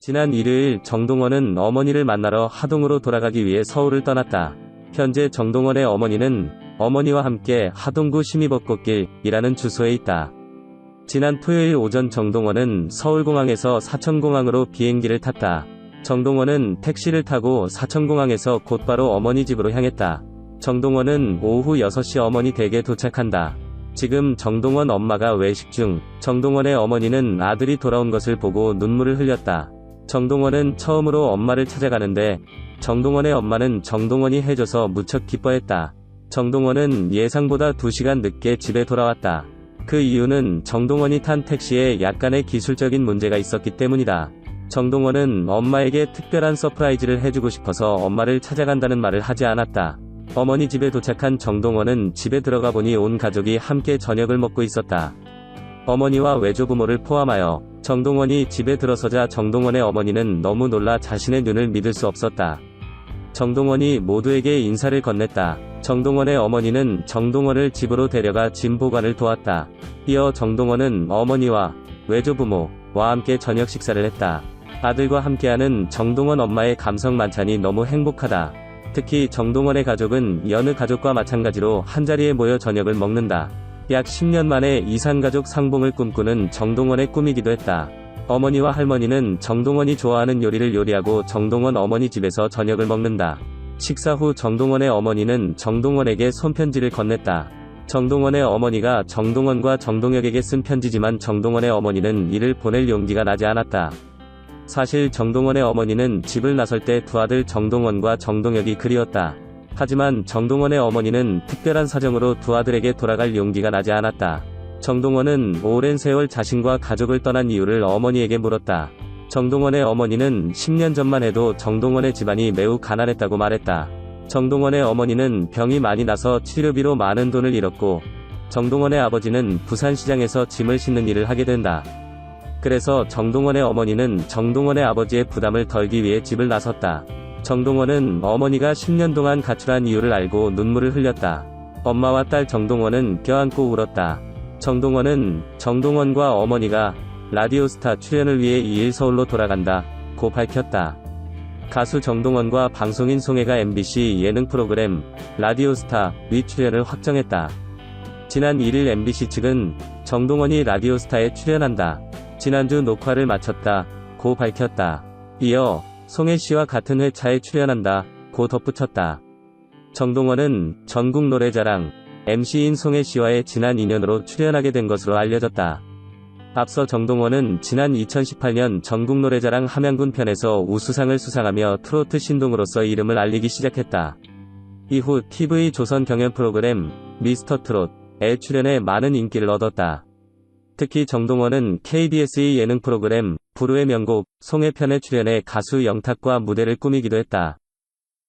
지난 일요일 정동원은 어머니를 만나러 하동으로 돌아가기 위해 서울을 떠났다. 현재 정동원의 어머니는 어머니와 함께 하동구 심의벚꽃길이라는 주소에 있다. 지난 토요일 오전 정동원은 서울공항에서 사천공항으로 비행기를 탔다. 정동원은 택시를 타고 사천공항에서 곧바로 어머니 집으로 향했다. 정동원은 오후 6시 어머니 댁에 도착한다. 지금 정동원 엄마가 외식 중. 정동원의 어머니는 아들이 돌아온 것을 보고 눈물을 흘렸다. 정동원은 처음으로 엄마를 찾아가는데 정동원의 엄마는 정동원이 해줘서 무척 기뻐했다. 정동원은 예상보다 2시간 늦게 집에 돌아왔다. 그 이유는 정동원이 탄 택시에 약간의 기술적인 문제가 있었기 때문이다. 정동원은 엄마에게 특별한 서프라이즈를 해주고 싶어서 엄마를 찾아간다는 말을 하지 않았다. 어머니 집에 도착한 정동원은 집에 들어가 보니 온 가족이 함께 저녁을 먹고 있었다. 어머니와 외조부모를 포함하여 정동원이 집에 들어서자 정동원의 어머니는 너무 놀라 자신의 눈을 믿을 수 없었다. 정동원이 모두에게 인사를 건넸다. 정동원의 어머니는 정동원을 집으로 데려가 짐 보관을 도왔다. 이어 정동원은 어머니와 외조부모와 함께 저녁 식사를 했다. 아들과 함께하는 정동원 엄마의 감성 만찬이 너무 행복하다. 특히 정동원의 가족은 여느 가족과 마찬가지로 한자리에 모여 저녁을 먹는다. 약 10년 만에 이산가족 상봉을 꿈꾸는 정동원의 꿈이기도 했다. 어머니와 할머니는 정동원이 좋아하는 요리를 요리하고 정동원 어머니 집에서 저녁을 먹는다. 식사 후 정동원의 어머니는 정동원에게 손편지를 건넸다. 정동원의 어머니가 정동원과 정동혁에게 쓴 편지지만 정동원의 어머니는 이를 보낼 용기가 나지 않았다. 사실 정동원의 어머니는 집을 나설 때 두 아들 정동원과 정동혁이 그리웠다. 하지만 정동원의 어머니는 특별한 사정으로 두 아들에게 돌아갈 용기가 나지 않았다. 정동원은 오랜 세월 자신과 가족을 떠난 이유를 어머니에게 물었다. 정동원의 어머니는 10년 전만 해도 정동원의 집안이 매우 가난했다고 말했다. 정동원의 어머니는 병이 많이 나서 치료비로 많은 돈을 잃었고 정동원의 아버지는 부산시장에서 짐을 싣는 일을 하게 된다. 그래서 정동원의 어머니는 정동원의 아버지의 부담을 덜기 위해 집을 나섰다. 정동원은 어머니가 10년 동안 가출한 이유를 알고 눈물을 흘렸다. 엄마와 딸 정동원은 껴안고 울었다. 정동원은 정동원과 어머니가 라디오스타 출연을 위해 2일 서울로 돌아간다 고 밝혔다. 가수 정동원과 방송인 송혜가 MBC 예능 프로그램 라디오스타 위 출연을 확정했다. 지난 1일 MBC 측은 정동원이 라디오스타에 출연한다. 지난주 녹화를 마쳤다 고 밝혔다. 이어 송혜씨와 같은 회차에 출연한다 고 덧붙였다. 정동원은 전국노래자랑 MC인 송혜씨와의 지난 인연으로 출연하게 된 것으로 알려졌다. 앞서 정동원은 지난 2018년 전국노래자랑 함양군 편에서 우수상을 수상하며 트로트 신동으로서 이름을 알리기 시작했다. 이후 TV 조선 경연 프로그램 미스터트롯에 출연해 많은 인기를 얻었다. 특히 정동원은 KBS의 예능 프로그램 부르의 명곡 송혜 편에 출연해 가수 영탁과 무대를 꾸미기도 했다.